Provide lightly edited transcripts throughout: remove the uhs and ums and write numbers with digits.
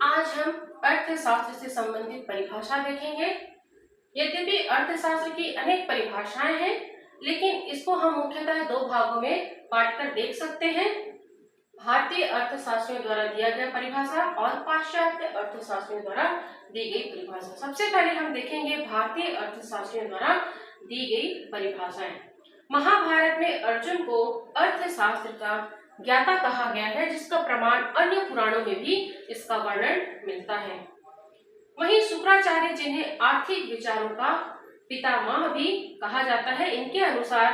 आज हम अर्थशास्त्र से संबंधित परिभाषा देखेंगे। यद्यपि अर्थशास्त्र की अनेक परिभाषाएं हैं, लेकिन इसको हम मुख्यतः दो भागों में बांटकर देख सकते हैं। भारतीय अर्थशास्त्रियों द्वारा दिया गया परिभाषा और पाश्चात्य अर्थशास्त्रियों द्वारा दी गई परिभाषा। सबसे पहले हम देखेंगे भारतीय अर्थशास्त्रियों द्वारा दी गई परिभाषाएं। महाभारत में अर्जुन को अर्थशास्त्र का ज्ञाता कहा गया है, जिसका प्रमाण अन्य पुराणों में भी इसका वर्णन मिलता है। वहीं शुक्राचार्य, जिन्हें आर्थिक विचारों का पितामह भी कहा जाता है, इनके अनुसार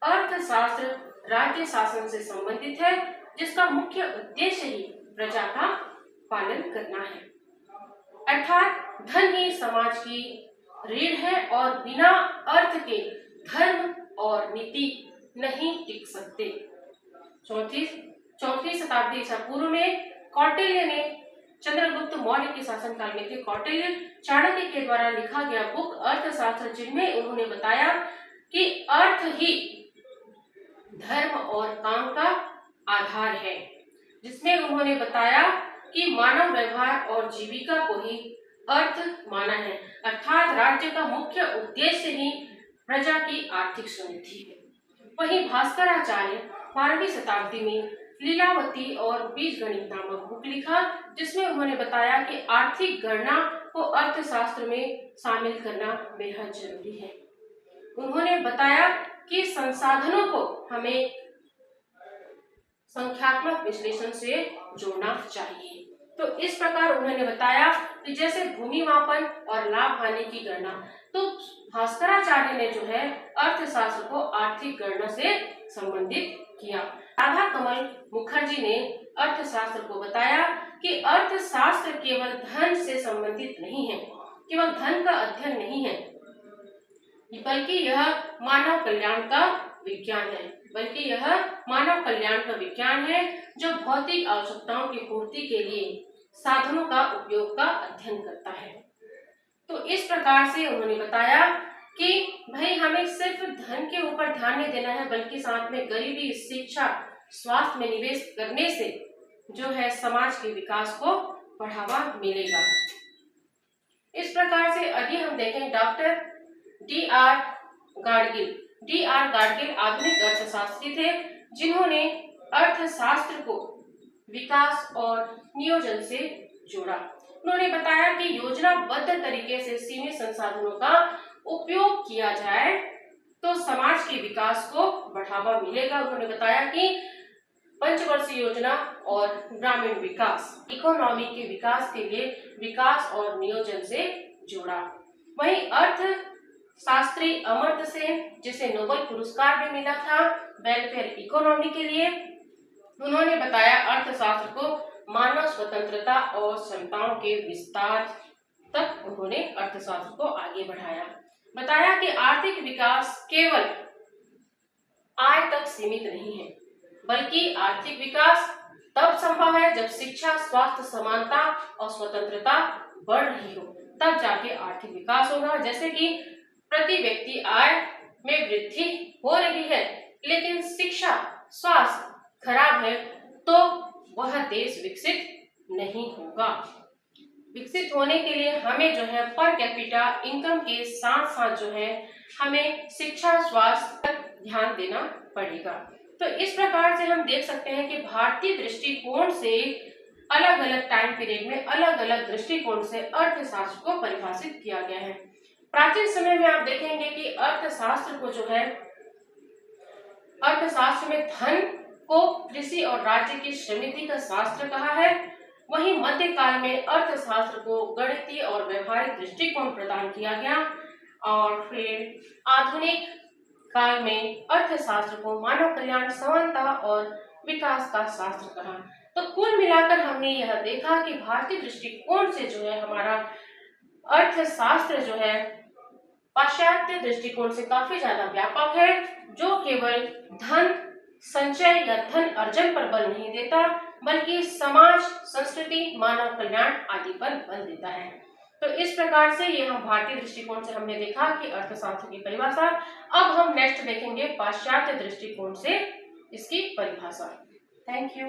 अर्थशास्त्र राज्य शासन से संबंधित है, जिसका मुख्य उद्देश्य ही प्रजा का पालन करना है। अर्थात धन ही समाज की रीढ़ है और बिना अर्थ के धर्म और नीति नहीं टिक सकते। चौथी शताब्दी ईसा पूर्व में कौटिल्य ने, चंद्रगुप्त मौर्य के शासनकाल में थे कौटिल्य, चाणक्य के द्वारा लिखा गया बुक अर्थशास्त्र, जिनमें उन्होंने बताया कि अर्थ ही धर्म और काम का आधार है, जिसमें उन्होंने बताया कि मानव व्यवहार और जीविका को ही अर्थ माना है, अर्थात राज्य का मुख्य उद्देश्य ही प्रजा की आर्थिक समृद्धि है। वहीं भास्कराचार्य 12वीं शताब्दी में लीलावती और बीजगणित नामक बुक लिखा, जिसमें उन्होंने बताया कि आर्थिक गणना को अर्थशास्त्र में शामिल करना बेहद जरूरी है। उन्होंने बताया कि संसाधनों को हमें संख्यात्मक विश्लेषण से जोड़ना चाहिए। तो इस प्रकार उन्होंने बताया कि जैसे भूमि मापन और लाभ हानि की गणना, तो भास्कराचार्य ने जो है अर्थशास्त्र को आर्थिक गणना से संबंधित किया। राधा कमल मुखर्जी ने अर्थशास्त्र को बताया कि अर्थशास्त्र केवल धन से संबंधित नहीं है, केवल धन का अध्ययन नहीं है, बल्कि यह मानव कल्याण का विज्ञान है, जो भौतिक आवश्यकताओं की पूर्ति के लिए साधनों का उपयोग का अध्ययन करता है। तो इस प्रकार से उन्होंने बताया कि भाई हमें सिर्फ धन के ऊपर ध्यान नहीं देना है, बल्कि साथ में गरीबी, शिक्षा, स्वास्थ्य में निवेश करने से जो है समाज के विकास को बढ़ावा मिलेगा। इस प्रकार से आगे हम देखें डॉक्टर डी.आर. गाडगिल आधुनिक अर्थशास्त्री थे, जिन्होंने अर्थशास्त्र को विकास और नियोजन से जोड़ा। उन्होंने बताया कि योजनाबद्ध तरीके से सीमित संसाधनों का उपयोग किया जाए तो समाज के विकास को बढ़ावा मिलेगा। उन्होंने बताया कि पंचवर्षीय योजना और ग्रामीण विकास, इकोनॉमी के विकास के लिए विकास और नियोजन से जोड़ा। वहीं अर्थशास्त्री अमर्त्य सेन, जिसे नोबेल पुरस्कार भी मिला था वेलफेयर इकोनॉमी के लिए, उन्होंने बताया अर्थशास्त्र को मानव स्वतंत्रता और क्षमताओं के विस्तार तक उन्होंने अर्थशास्त्र को आगे बढ़ाया। बताया कि आर्थिक विकास केवल आय तक सीमित नहीं है, बल्कि आर्थिक विकास तब संभव है जब शिक्षा, स्वास्थ्य, समानता और स्वतंत्रता बढ़ रही हो, तब जाके आर्थिक विकास होगा। जैसे कि प्रति व्यक्ति आय में वृद्धि हो रही है, लेकिन शिक्षा, स्वास्थ्य खराब है, तो वह देश विकसित नहीं होगा। विकसित होने के लिए हमें जो है पर कैपिटा इनकम के साथ साथ जो है हमें शिक्षा, स्वास्थ्य पर ध्यान देना पड़ेगा। तो इस प्रकार से हम देख सकते हैं कि भारतीय दृष्टिकोण से अलग अलग टाइम पीरियड में अलग अलग दृष्टिकोण से अर्थशास्त्र को परिभाषित किया गया है। प्राचीन समय में आप देखेंगे कि अर्थशास्त्र को जो है अर्थशास्त्र में धन को कृषि और राज्य की समृद्धि का शास्त्र कहा है। वहीं मध्यकाल में अर्थशास्त्र को गणितीय और व्यवहारिक दृष्टिकोण प्रदान किया गया और फिर आधुनिक काल में अर्थशास्त्र को मानव कल्याण, समानता और विकास का शास्त्र कहा। तो कुल मिलाकर हमने यह देखा कि भारतीय दृष्टिकोण से जो है हमारा अर्थशास्त्र जो है पाश्चात्य दृष्टिकोण से काफी ज्यादा व्यापक है, जो केवल धन संचय या धन अर्जन पर बल नहीं देता, बल्कि समाज, संस्कृति, मानव कल्याण आदि पर बल देता है। तो इस प्रकार से ये हम भारतीय दृष्टिकोण से हमने देखा कि अर्थशास्त्र की परिभाषा। अब हम नेक्स्ट देखेंगे पाश्चात्य दृष्टिकोण से इसकी परिभाषा। Thank you.